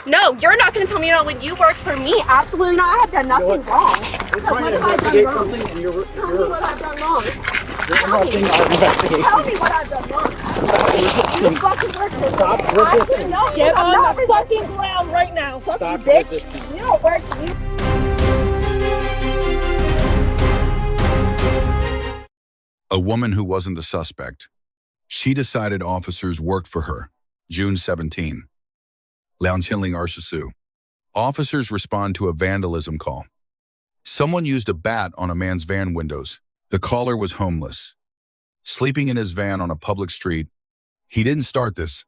No, you're not going to tell me no when you work for me. Absolutely not. I have done nothing wrong. We're trying to investigate something and you're Tell me what I've done wrong. You're interrupting our investigation. Tell me what I've done wrong. You fucking work for me. Stop resisting. Get on the fucking ground right now. Fuck Stop you, bitch. resisting. You don't work for me. A woman who wasn't the suspect. She decided officers worked for her. June 17. Launchilling Arshasu. Officers respond to a vandalism call. Someone used a bat on a man's van windows. The caller was homeless, sleeping in his van on a public street. He didn't start this.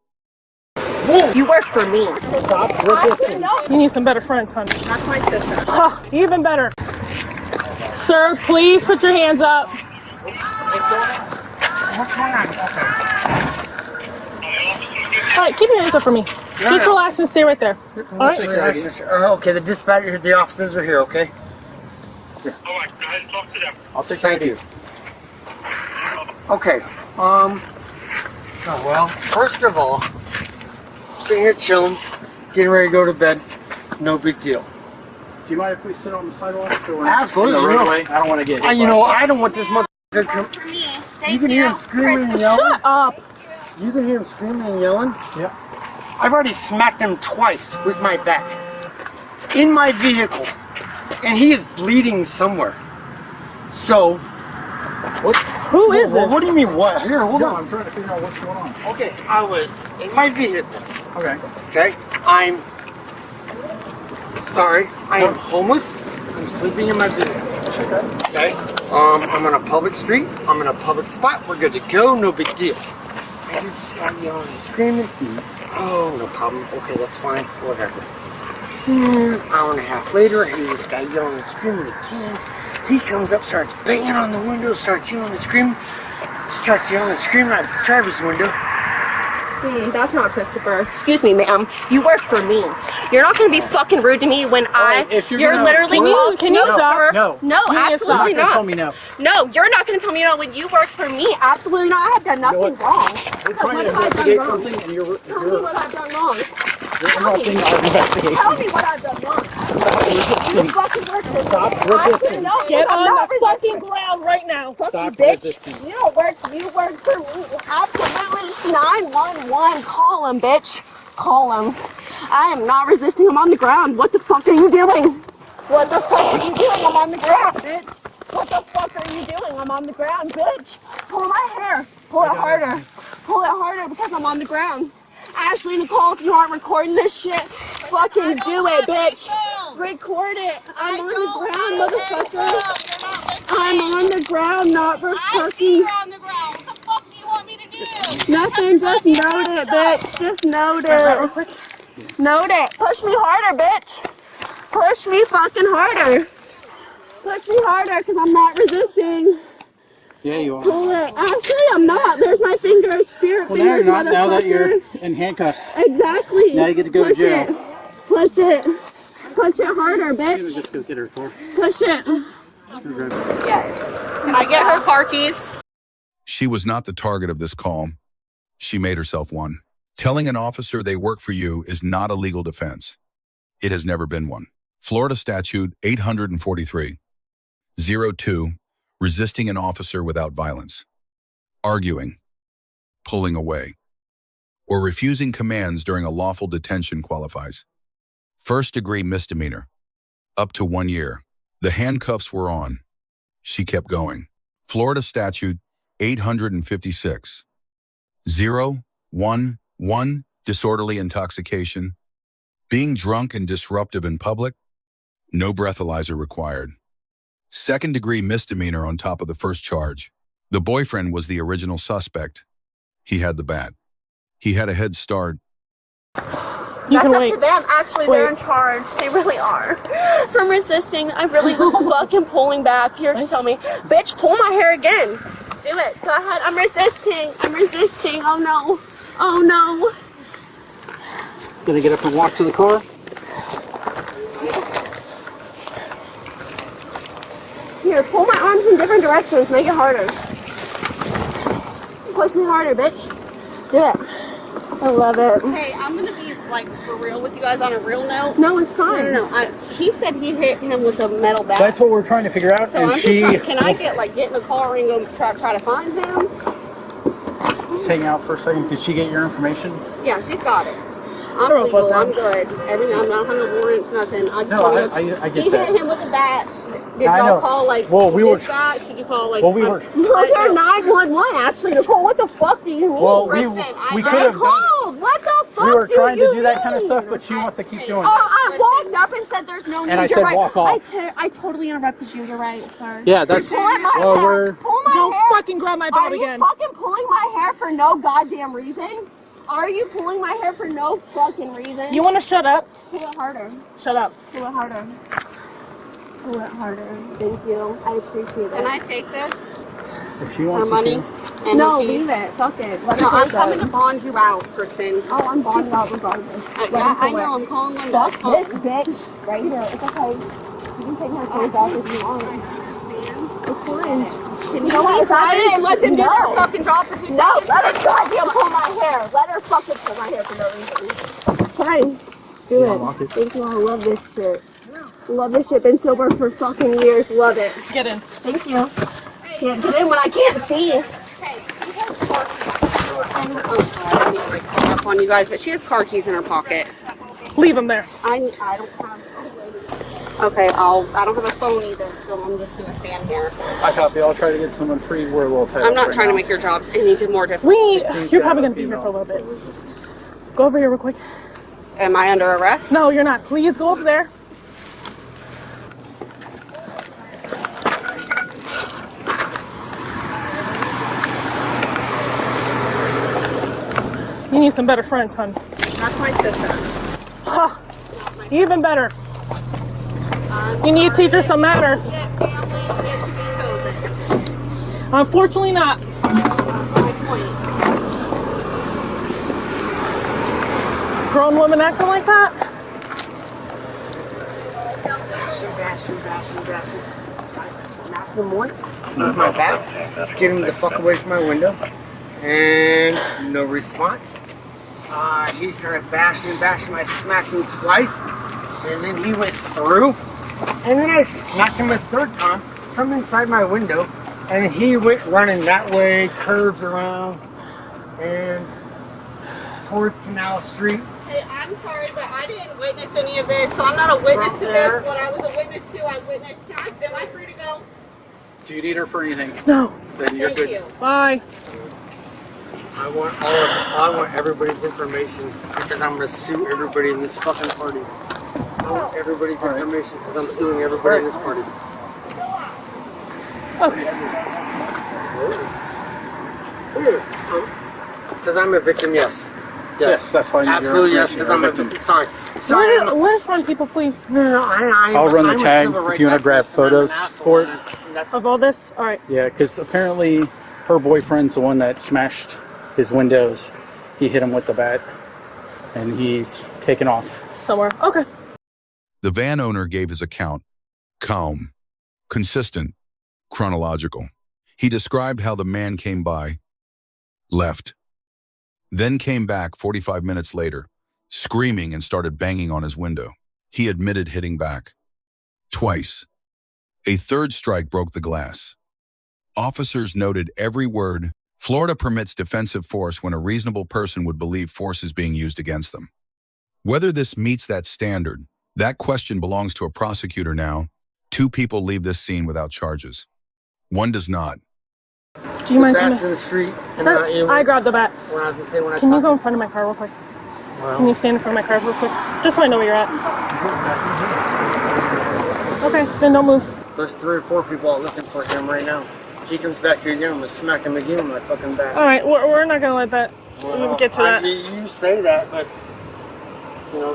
You work for me. Stop resisting. You need some better friends, honey. That's my sister. Oh, even better. Sir, please put your hands up. All right, keep your hands up for me. Just relax and stay right there. All right? Okay, the dispatcher, the officers are here, okay? All right, go ahead and talk to them. I'll take care of you. Okay, well, first of all, sitting here chilling, getting ready to go to bed, no big deal. Do you mind if we sit on the sidewalk? Absolutely. I don't want to get hit. You know, I don't want this motherfucker to come. You can hear him screaming and yelling. Shut up. You can hear him screaming and yelling. Yeah. I've already smacked him twice with my bat in my vehicle, and he is bleeding somewhere. So, Who is well, this? what do you mean what? Here, hold on. I'm trying to figure out what's going on. Okay, I was in my vehicle. Okay. Okay, I'm sorry. I am homeless. I'm sleeping in my vehicle. Okay. I'm on a public street. I'm in a public spot. We're good to go. No big deal. I hear this guy yelling and screaming. Oh, no problem. Okay, that's fine. Whatever. Hour and a half later, I hear this guy yelling and screaming again. He comes up, starts banging on the window, starts yelling and screaming. Starts yelling and screaming out the driver's window. That's not Christopher. Excuse me, ma'am. You work for me. You're not going to be fucking rude to me when you're literally called. Can you stop? Sir. No. No, absolutely not. Tell me no. No, you're not going to tell me no when you work for me. Absolutely not. I have done nothing wrong. We're trying to investigate something and you're Tell me what I've done wrong. interrupting our investigation. Tell me what I've done wrong. You fucking work for me. Stop resisting. No, Get I'm on not the fucking ground right now. Fuck you, Stop bitch. resisting. You don't work. You work for me. Absolutely. 911. Call him, bitch. Call him. I am not resisting. I'm on the ground. What the fuck are you doing? What the fuck are you doing? I'm on the ground, bitch. What the fuck are you doing? I'm on the ground, bitch. Pull my hair. Pull it harder. Pull it harder because I'm on the ground. Ashley, Nicole, if you aren't recording this shit, fucking do it, bitch. Record it. I'm on the ground, motherfucker. I'm on the ground, not for fucking. You're on the ground. What the fuck do you want me to do? Nothing, just note it, bitch. Just note it. Note it. Push me harder, bitch. Push me fucking harder. Push me harder, because I'm not resisting. Yeah, you are. Pull it. Actually, I'm not. There's my fingers. Spirit Well, now you're fingers, not. Now that you're motherfucker. in handcuffs. Exactly. Now you get to go to Push jail. it. Push it. Push it harder, You bitch. just go get her car. Push it. Yes. Can I get her car keys? She was not the target of this call. She made herself one. Telling an officer they work for you is not a legal defense. It has never been one. Florida Statute 843-02, resisting an officer without violence, arguing, pulling away, or refusing commands during a lawful detention qualifies. First-degree misdemeanor, up to 1 year. The handcuffs were on. She kept going. Florida Statute 856-011, disorderly intoxication, being drunk and disruptive in public, no breathalyzer required. Second-degree misdemeanor on top of the first charge. The boyfriend was the original suspect. He had the bat. He had a head start. That's up to them. Actually, they're in charge. They really are. From resisting, I really was fucking pulling back. Here to tell me, bitch, pull my hair again. Do it. Go ahead. I'm resisting. I'm resisting. Oh no. Oh no. Gonna get up and walk to the car? Here, pull my arms in different directions. Make it harder. Push me harder, bitch. Do it. I love it. Hey, I'm gonna be like for real with you guys on a real note? No, it's fine. No. He said he hit him with a metal bat. That's what we're trying to figure out. So And I'm she just like, can I get in the car and go try to find him? just hang out for a second. Did she get your information? Yeah, she's got it. I'm Girl, legal. but I'm good. I'm not having warrants, nothing. I just No, wanna- I get he that. hit him with a bat. Did I y'all know. call like Well, we were- dispatch? Did you call like? Well, we were- No, they're 911, Ashley Nicole. What the fuck do you mean? Well, we Listen, could I have done. called. What the fuck We were do trying to you do that kind of mean? stuff, but she wants to keep doing Oh, it. I walked up and said there's no need. And I You're said right. walk off. I totally interrupted you. You're right. Sorry. Yeah, that's. Pull my Well, hair. we're. Pull my Don't hair. fucking grab my bob Are you again. fucking pulling my hair for no goddamn reason? Are you pulling my hair for no fucking reason? You want to shut up? Pull it harder. Shut up. Pull it harder. Pull it harder. Thank you. I appreciate it. Can I take this If she for wants money? to. And No, the keys? leave it. Fuck it. Let No, it I'm go. coming to bond you out, Kristen. Oh, I'm bonded out regardless. Let Yeah, it I go. know. I'm calling Linda. Fuck It's fine. this bitch right here. It's okay. You can take my clothes off if you want. It's fine. Can You know what? If I didn't let them do No. their fucking job for 2 No, seconds. let her goddamn pull my hair. Let her fucking pull my hair for no reason. Fine. Do it. Thank you. I love this shit. Love this shit. Been sober for fucking years. Love it. Get in. Thank you. Can't get in when I can't see. I need to like hang up on you guys, but she has car keys in her pocket. Leave him there. I don't have. Okay, I don't have a phone either, so I'm just gonna stand here. I copy. I'll try to get someone free. We're a little tight. I'm not right trying now. to make your jobs any more difficult. You're probably going to be here for a little bit. Go over here real quick. Am I under arrest? No, you're not. Please go up there. You need some better friends, hun. That's my sister. Huh. Even better. You need to teach her some manners. Unfortunately not. Grown woman acting like that? Knocked him once with my bat, get him the fuck away from my window, and no response. He started bashing. I smacked him twice, and then he went through, and then I smacked him a third time from inside my window, and then he went running that way, curved around, and towards Canal Street. Hey, I'm sorry, but I didn't witness any of this, so I'm not a witness to this. What I was a witness to, I witnessed. Am I free to go? Do you need her for anything? No. Then you're Thank good. you. Bye. I want everybody's information because I'm gonna sue everybody in this fucking party. I want everybody's information because I'm suing everybody in this party. Okay. Because I'm a victim, yes. Yes, that's fine. Absolutely, yes, because I'm a victim. Sorry. Where's some people, please? No, I'll run the I'm a tag civil if rights you want to grab activist, and I'm an photos asshole, for it. and that's- Of all this? All right. Yeah, because apparently her boyfriend's the one that smashed his windows. He hit him with the bat, and he's taken off. Somewhere. Okay. The van owner gave his account calm, consistent, chronological. He described how the man came by, left, then came back 45 minutes later, screaming and started banging on his window. He admitted hitting back. Twice. A third strike broke the glass. Officers noted every word. Florida permits defensive force when a reasonable person would believe force is being used against them. Whether this meets that standard, that question belongs to a prosecutor now. 2 people leave this scene without charges. 1 does not. Do you mind back coming? to the street, and I grabbed the bat. when I was gonna say when I Can you talked- go in front of my car real quick? Well, Can you stand in front of my car real quick? Just so I know where you're at. Okay, then don't move. There's 3 or 4 people out looking for him right now. He comes back here again, I'm gonna smack him again with my fucking bat. All right, we're not gonna let that. We'll get to that. You say that, but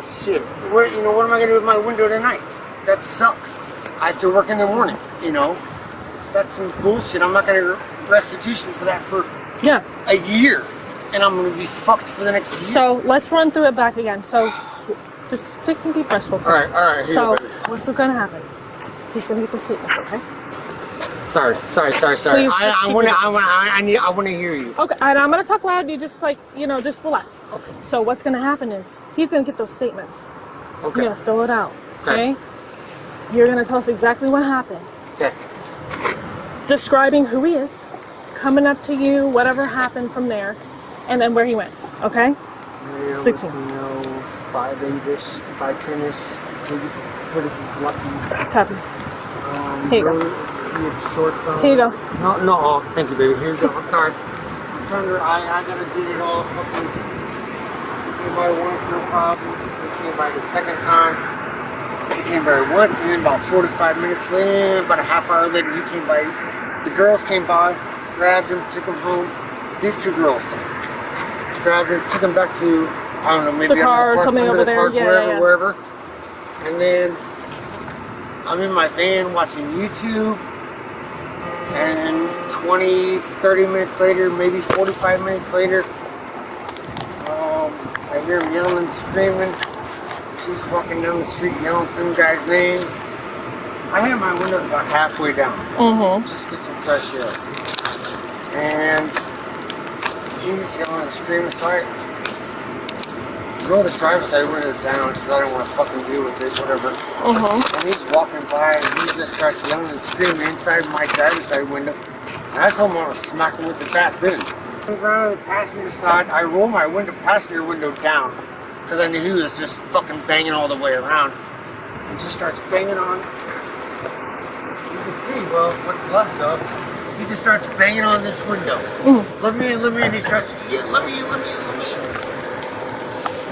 shit. What am I gonna do with my window tonight? That sucks. I have to work in the morning. That's some bullshit. I'm not gonna restitution for that for Yeah. a year, and I'm gonna be fucked for the next year. So let's run through it back again. So just take some deep breaths real quick. All right. Here So you go, baby. what's gonna happen? He's gonna get the statements, okay? Sorry. Please, I want to hear you. Okay, and I'm gonna talk loud. You just just relax. Okay. So what's gonna happen is he's gonna get those statements. Okay. You're gonna fill it out. Okay. You're gonna tell us exactly what happened. Okay. Describing who he is, coming up to you, whatever happened from there, and then where he went. Okay. 16. 5-8-ish, 5-10-ish, maybe pretty lucky. Copy. Here you go. Short phone. Here you go. No, thank you, baby. Here you go. I'm sorry. I gotta get it all fucking. Came by once, no problem. He came by the second time. He came by once, and then about 45 minutes later, about a half hour later, he came by. The girls came by, grabbed him, took him home. These two girls grabbed him, took him back to, I don't know, maybe the car under the park, or something under over the there. park, wherever. And then I'm in my van watching YouTube, and 20, 30 minutes later, maybe 45 minutes later, I hear him yelling and screaming. He's walking down the street yelling some guy's name. I had my window about halfway down, just get some fresh air. And he's yelling and screaming, so I go to the driver's side windows down because I don't want to fucking deal with it, whatever. And he's walking by and he just starts yelling and screaming inside my driver's side window. And I told him I was smacking with the bat then. Around the passenger side, I roll my passenger window down because I knew he was just fucking banging all the way around. And just starts banging on. You can see, well, what's left of. He just starts banging on this window. Let me in. He starts, yeah, let me in.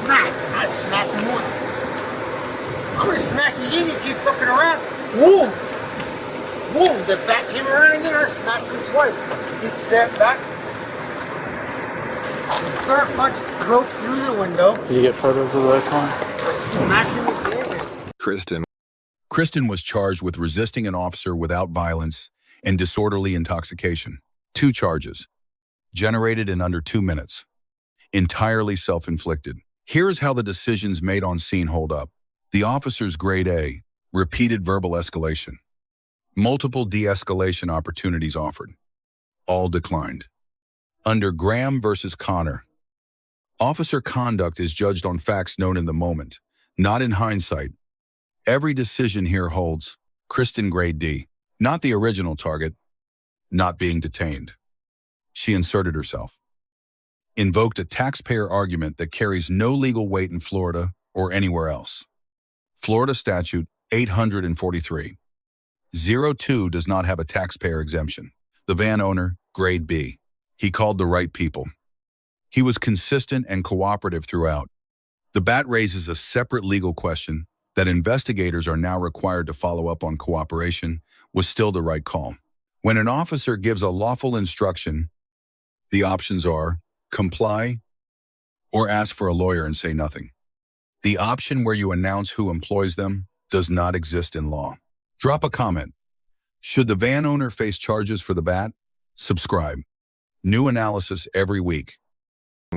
Smack. I smacked him once. I'm gonna smack you again. You keep fucking around. Whoa! The bat came around again. I smacked him twice. He stepped back. The third punch broke through the window. Did you get photos of the car? I smacked him again. Kristen was charged with resisting an officer without violence and disorderly intoxication. 2 charges, generated in under 2 minutes, entirely self-inflicted. Here's how the decisions made on scene hold up. The officer's grade A, repeated verbal escalation. Multiple de-escalation opportunities offered. All declined. Under Graham versus Connor, officer conduct is judged on facts known in the moment, not in hindsight. Every decision here holds. Kristen grade D, not the original target, not being detained. She inserted herself. Invoked a taxpayer argument that carries no legal weight in Florida or anywhere else. Florida Statute 843. 02 does not have a taxpayer exemption. The van owner, grade B. He called the right people. He was consistent and cooperative throughout. The bat raises a separate legal question that investigators are now required to follow up on. Cooperation was still the right call. When an officer gives a lawful instruction, the options are comply or ask for a lawyer and say nothing. The option where you announce who employs them does not exist in law. Drop a comment. Should the van owner face charges for the bat? Subscribe. New analysis every week.